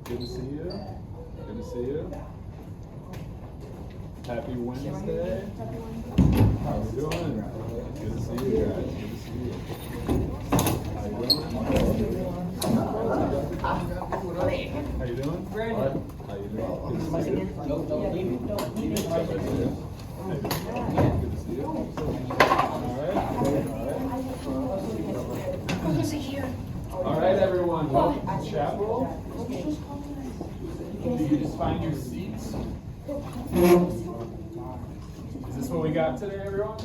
Good to see you. Good to see you. Happy Wednesday. How you doing? Good to see you guys. Good to see you. How you doing? How you doing? Great. How you doing? Good to see you. Good to see you. All right, everyone. Welcome to chapel. Do you just find your seats? Is this what we got today, everyone?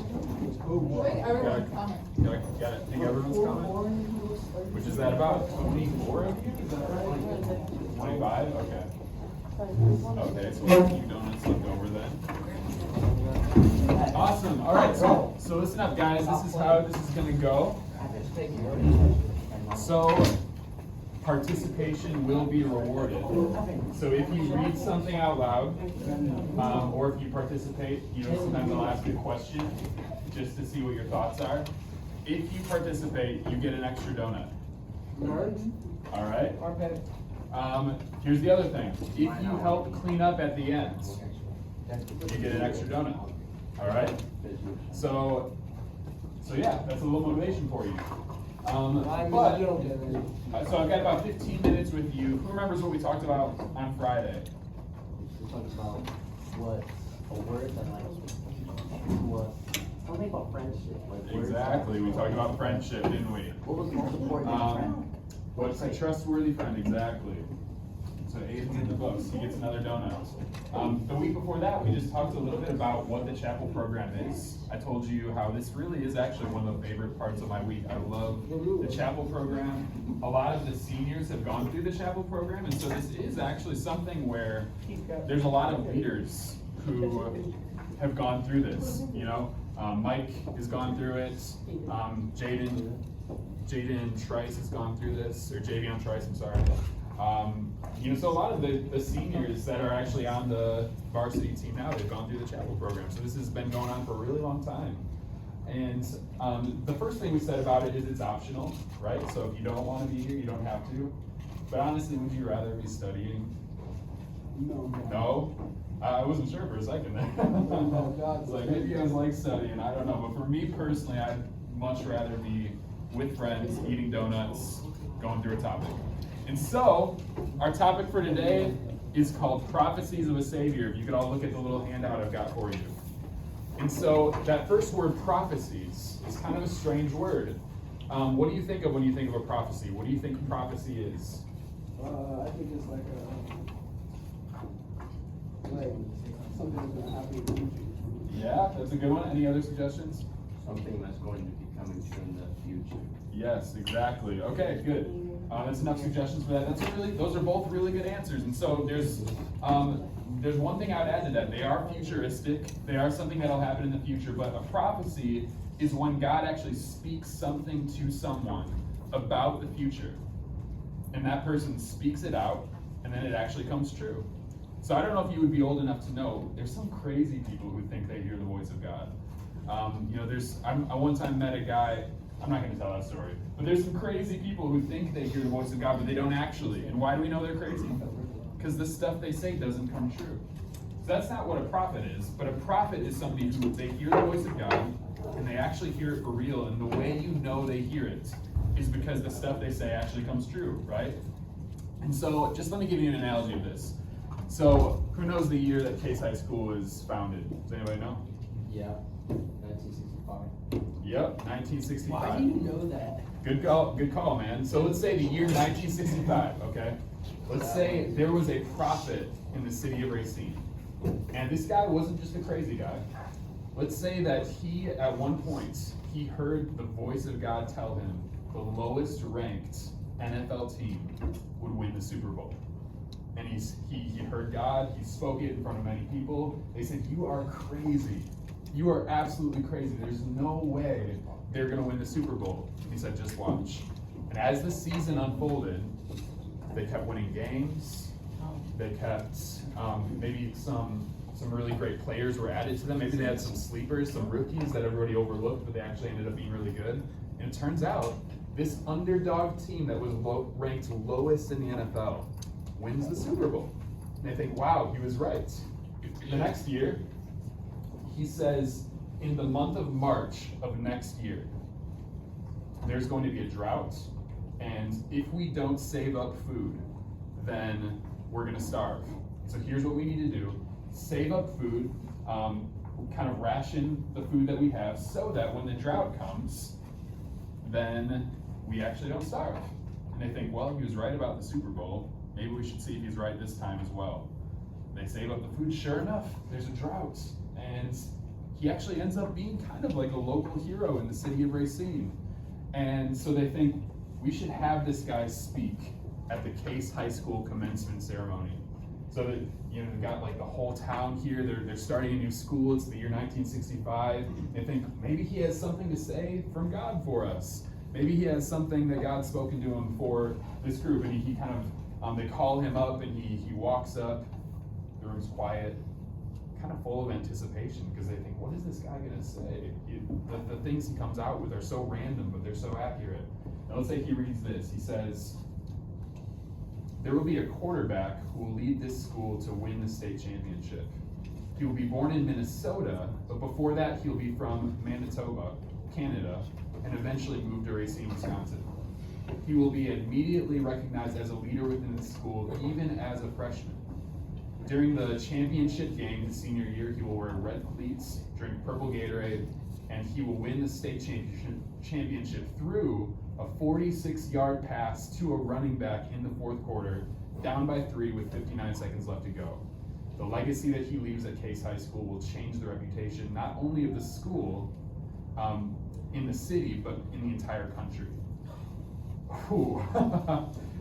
Everyone's coming. Got it. Think everyone's coming? Which is that about 24 of you? Is that right? 25? Okay. Okay, so we'll keep donuts left over then. Awesome. All right, so listen up, guys. This is how this is going to go. So, participation will be rewarded. So if you read something out loud, or if you participate, sometimes I'll ask you a question just to see what your thoughts are. If you participate, you get an extra donut. All right? Here's the other thing. If you help clean up at the end, you get an extra donut. All right? So yeah, that's a little motivation for you. So I've got about 15 minutes with you. Who remembers what we talked about on Friday? We talked about what a word that was something about friendship. Exactly. We talked about friendship, didn't we? What was the most important in a friend? What's a trustworthy friend? Exactly. So Aiden's in the books. He gets another donut. The week before that, we just talked a little bit about what the chapel program is. I told you how this really is actually one of the favorite parts of my week. I love the chapel program. A lot of the seniors have gone through the chapel program, and so this is actually something where there's a lot of leaders who have gone through this. Mike has gone through it. Jaden Trice has gone through this, or Javion Trice, I'm sorry. So a lot of the seniors that are actually on the varsity team now, they've gone through the chapel program. So this has been going on for a really long time. And the first thing we said about it is it's optional, right? So if you don't want to be here, you don't have to. But honestly, would you rather be studying? No? I wasn't sure for a second there. It's like, maybe you guys like studying, I don't know. But for me personally, I'd much rather be with friends, eating donuts, going through a topic. And so, our topic for today is called Prophecies of a Savior. If you could all look at the little handout I've got for you. And so, that first word, prophecies, is kind of a strange word. What do you think of when you think of a prophecy? What do you think prophecy is? I think it's like something that's going to happen in the future. Yeah, that's a good one. Any other suggestions? Something that's going to be coming true in the future. Yes, exactly. Okay, good. That's enough suggestions for that. Those are both really good answers. And so there's one thing I'd add to that. They are futuristic. They are something that'll happen in the future. But a prophecy is when God actually speaks something to someone about the future, and that person speaks it out, and then it actually comes true. So I don't know if you would be old enough to know. There's some crazy people who think they hear the voice of God. I one time met a guy. I'm not going to tell that story. But there's some crazy people who think they hear the voice of God, but they don't actually. And why do we know they're crazy? Because the stuff they say doesn't come true. So that's not what a prophet is. But a prophet is somebody who, they hear the voice of God, and they actually hear it for real. And the way you know they hear it is because the stuff they say actually comes true, right? And so, just let me give you an analogy of this. So, who knows the year that Case High School was founded? Does anybody know? Yeah. 1965. Yep, 1965. Why do you know that? Good call, man. So let's say the year 1965, okay? Let's say there was a prophet in the city of Racine. And this guy wasn't just a crazy guy. Let's say that he, at one point, he heard the voice of God tell him the lowest ranked NFL team would win the Super Bowl. And he heard God, he spoke it in front of many people. They said, "You are crazy. You are absolutely crazy. There's no way they're going to win the Super Bowl." He said, "Just watch." And as the season unfolded, they kept winning games. They kept, maybe some really great players were added to them. Maybe they had some sleepers, some rookies that everybody overlooked, but they actually ended up being really good. And it turns out, this underdog team that was ranked lowest in the NFL wins the Super Bowl. And they think, wow, he was right. The next year, he says, in the month of March of next year, there's going to be a drought, and if we don't save up food, then we're gonna starve. So here's what we need to do: save up food, kind of ration the food that we have, so that when the drought comes, then we actually don't starve. And they think, well, he was right about the Super Bowl. Maybe we should see if he's right this time as well. They save up the food. Sure enough, there's a drought, and he actually ends up being kind of like a local hero in the city of Racine. And so they think we should have this guy speak at the Case High School commencement ceremony. So that, you know, they've got like the whole town here, they're starting a new school, it's the year 1965. They think maybe he has something to say from God for us. Maybe he has something that God's spoken to him for this group. And he kind of, they call him up, and he walks up, the room's quiet, kind of full of anticipation, because they think, what is this guy gonna say? The things he comes out with are so random, but they're so accurate. Now let's say he reads this. He says, there will be a quarterback who will lead this school to win the state championship. He will be born in Minnesota, but before that he'll be from Manitoba, Canada, and eventually move to Racine, Wisconsin. He will be immediately recognized as a leader within the school, even as a freshman. During the championship game his senior year, he will wear red cleats, drink purple Gatorade, and he will win the state championship through a 46-yard pass to a running back in the fourth quarter, down by 3 with 59 seconds left to go. The legacy that he leaves at Case High School will change the reputation not only of the school in the city, but in the entire country. Ooh.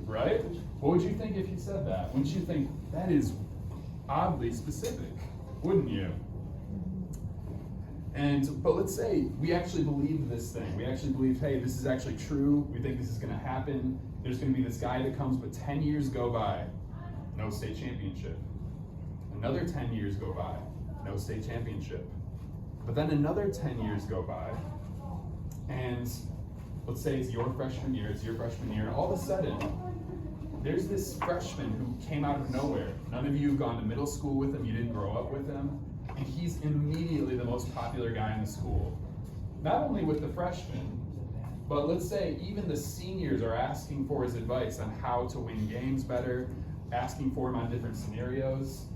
Right? What would you think if he said that? Wouldn't you think that is oddly specific, wouldn't you? But let's say we actually believe this thing. We actually believe, hey, this is actually true. We think this is going to happen. There's going to be this guy that comes, but 10 years go by, no state championship. Another 10 years go by, no state championship. But then another 10 years go by, and let's say it's your freshman year, and all of a sudden, there's this freshman who came out of nowhere. None of you have gone to middle school with him, you didn't grow up with him, and he's immediately the most popular guy in the school. Not only with the freshmen, but let's say even the seniors are asking for his advice on how to win games better, asking for him on different scenarios,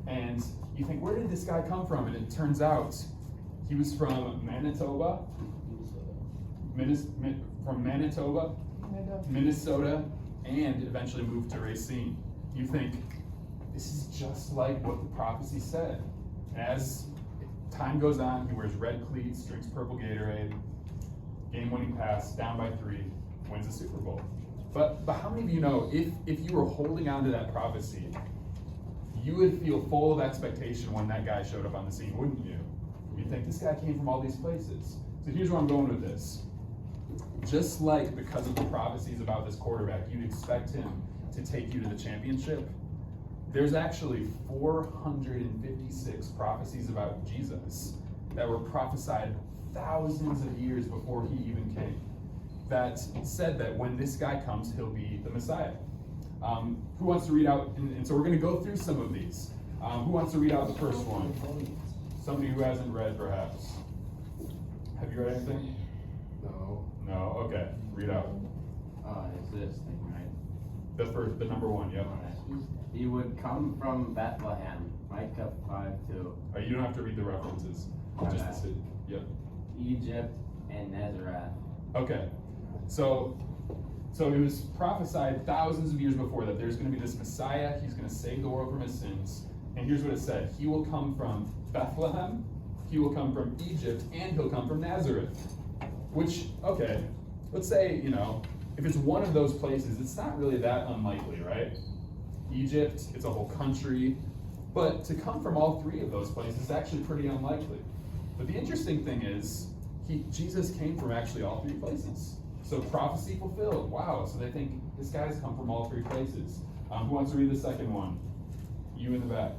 and you think, where did this guy come from? And it turns out he was from Manitoba, Minnesota, and eventually moved to Racine. You think, this is just like what the prophecy said. As time goes on, he wears red cleats, drinks purple Gatorade, game-winning pass, down by 3, wins the Super Bowl. But how many of you know, if you were holding on to that prophecy, you would feel full of expectation when that guy showed up on the scene, wouldn't you? You'd think, this guy came from all these places. So here's where I'm going with this. Just like because of the prophecies about this quarterback, you'd expect him to take you to the championship, there's actually 456 prophecies about Jesus that were prophesied thousands of years before he even came, that said that when this guy comes, he'll be the Messiah. Who wants to read out, and so we're going to go through some of these. Who wants to read out the first one? Somebody who hasn't read, perhaps. Have you read anything? No? Okay, read out. It's this thing, right? The number 1, yep. He would come from Bethlehem, Micah 5:2. You don't have to read the references, just the city. Yep. Egypt and Nazareth. Okay, so it was prophesied thousands of years before that there's going to be this Messiah, he's going to save the world from his sins, and here's what it said: he will come from Bethlehem, he will come from Egypt, and he'll come from Nazareth. Which, okay, let's say, if it's one of those places, it's not really that unlikely, right? Egypt, it's a whole country, but to come from all 3 of those places is actually pretty unlikely. But the interesting thing is, Jesus came from actually all 3 places. So prophecy fulfilled, wow, so they think this guy's come from all 3 places. Who wants to read the second one? You in the back.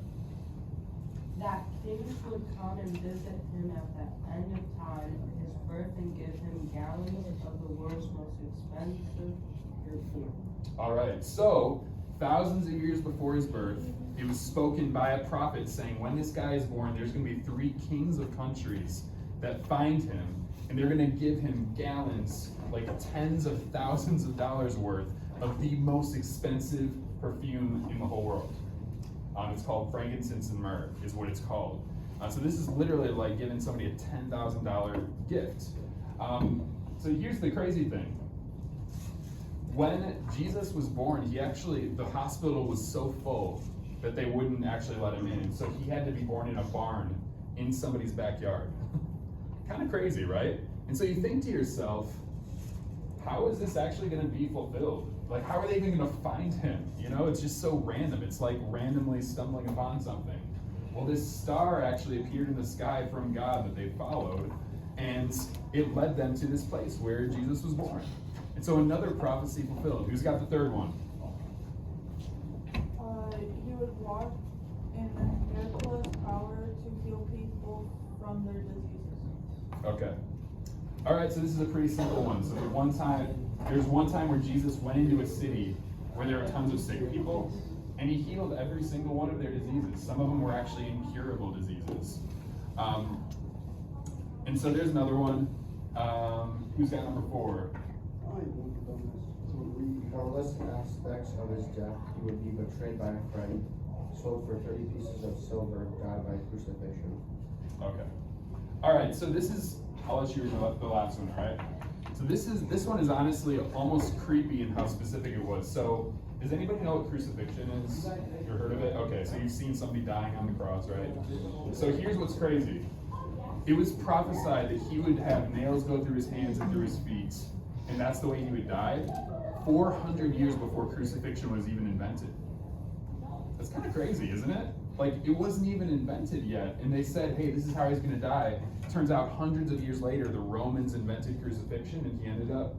That kings would come and visit him at the end of time, his birth, and give him gallons of the world's most expensive perfume. All right, so thousands of years before his birth, it was spoken by a prophet saying, when this guy is born, there's going to be 3 kings of countries that find him, and they're going to give him gallons, like tens of thousands of dollars worth of the most expensive perfume in the whole world. It's called frankincense and myrrh, is what it's called. So this is literally like giving somebody a $10,000 gift. So here's the crazy thing. When Jesus was born, the hospital was so full that they wouldn't actually let him in. So he had to be born in a barn in somebody's backyard. Kind of crazy, right? And so you think to yourself, how is this actually going to be fulfilled? Like, how are they even going to find him? You know, it's just so random. It's like randomly stumbling upon something. Well, this star actually appeared in the sky from God that they followed, and it led them to this place where Jesus was born. And so another prophecy fulfilled. Who's got the third one? He would walk in miraculous power to heal people from their diseases. Okay. All right, so this is a pretty simple one. So there's one time where Jesus went into a city where there were tons of sick people, and he healed every single one of their diseases. Some of them were actually incurable diseases. And so there's another one. Who's got number 4? Countless aspects of his death, he would be betrayed by a friend, sold for 30 pieces of silver, died by crucifixion. Okay. All right, so this is, I'll let you read the last one, right? So this one is honestly almost creepy in how specific it was. So does anybody know what crucifixion is? You heard of it? Okay, so you've seen somebody dying on the cross, right? So here's what's crazy. It was prophesied that he would have nails go through his hands and through his feet, and that's the way he would die, 400 years before crucifixion was even invented. That's kind of crazy, isn't it? Like, it wasn't even invented yet, and they said, hey, this is how he's going to die. Turns out hundreds of years later, the Romans invented crucifixion, and he ended up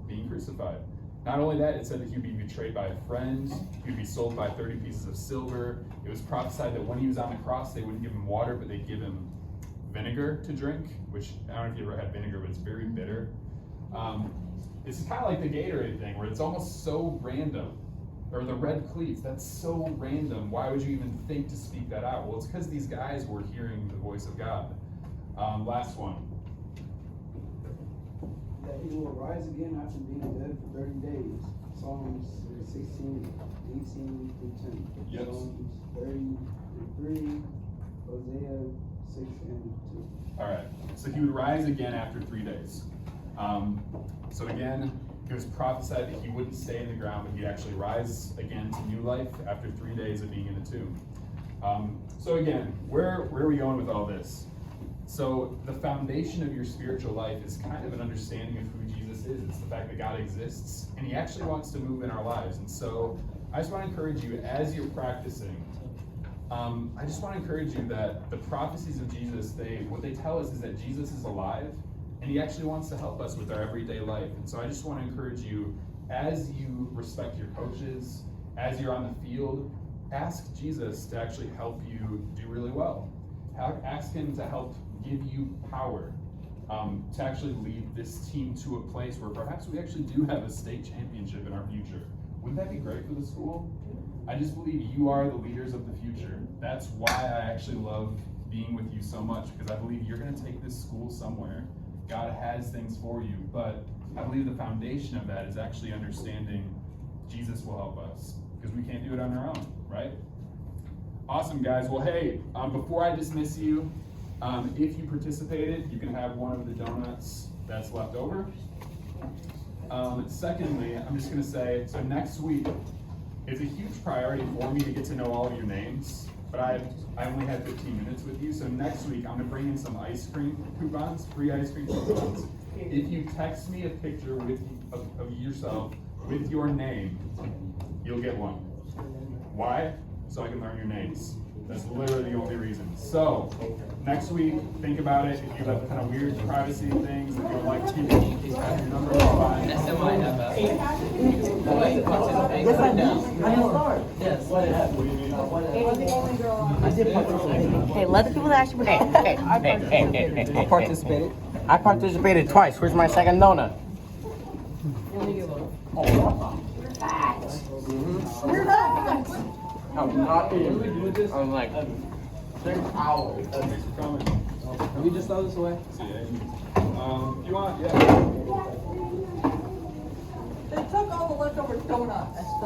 being crucified. Not only that, it said that he would be betrayed by a friend, he would be sold by 30 pieces of silver. It was prophesied that when he was on the cross, they wouldn't give him water, but they'd give him vinegar to drink, which I don't know if you ever had vinegar, but it's very bitter. It's kind of like the Gatorade thing, where it's almost so random. Or the red cleats, that's so random. Why would you even think to speak that out? Well, it's because these guys were hearing the voice of God. Last one. That he will rise again after being dead for 30 days. Psalms 16, 18 through 10. Yes. Psalms 33, Hosea 6 and 2. All right, so he would rise again after 3 days. So again, it was prophesied that he wouldn't stay in the ground, but he'd actually rise again to new life after 3 days of being in the tomb. So again, where are we going with all this? So the foundation of your spiritual life is kind of an understanding of who Jesus is. It's the fact that God exists, and he actually wants to move in our lives. And so I just want to encourage you, as you're practicing, I just want to encourage you that the prophecies of Jesus, what they tell us is that Jesus is alive, and he actually wants to help us with our everyday life. And so I just want to encourage you, as you respect your coaches, as you're on the field, ask Jesus to actually help you do really well. Ask him to help give you power to actually lead this team to a place where perhaps we actually do have a state championship in our future. Wouldn't that be great for the school? I just believe you are the leaders of the future. That's why I actually love being with you so much, because I believe you're going to take this school somewhere. God has things for you, but I believe the foundation of that is actually understanding Jesus will help us, because we can't do it on our own, right? Awesome, guys. Well, hey, before I dismiss you, if you participated, you can have one of the donuts that's left over. Secondly, I'm just going to say, so next week, it's a huge priority for me to get to know all of your names, but I only had 15 minutes with you, so next week I'm going to bring in some ice cream coupons, free ice cream coupons. If you text me a picture of yourself with your name, you'll get one. Why? So I can learn your names. That's literally the only reason. So, next week, think about it. If you have kind of weird privacy things, if you would like to have your number, it's fine. Yes, I do. I know. Yes. What happened? I did participate. Hey, let the people that actually I participated. I participated twice. Where's my second donut? You're not. I'm not What do we eating. do with this? I'm like 6 hours. Thanks for coming. We just throw this away? See ya. If you want, yeah. They took all the leftover donut and stuff.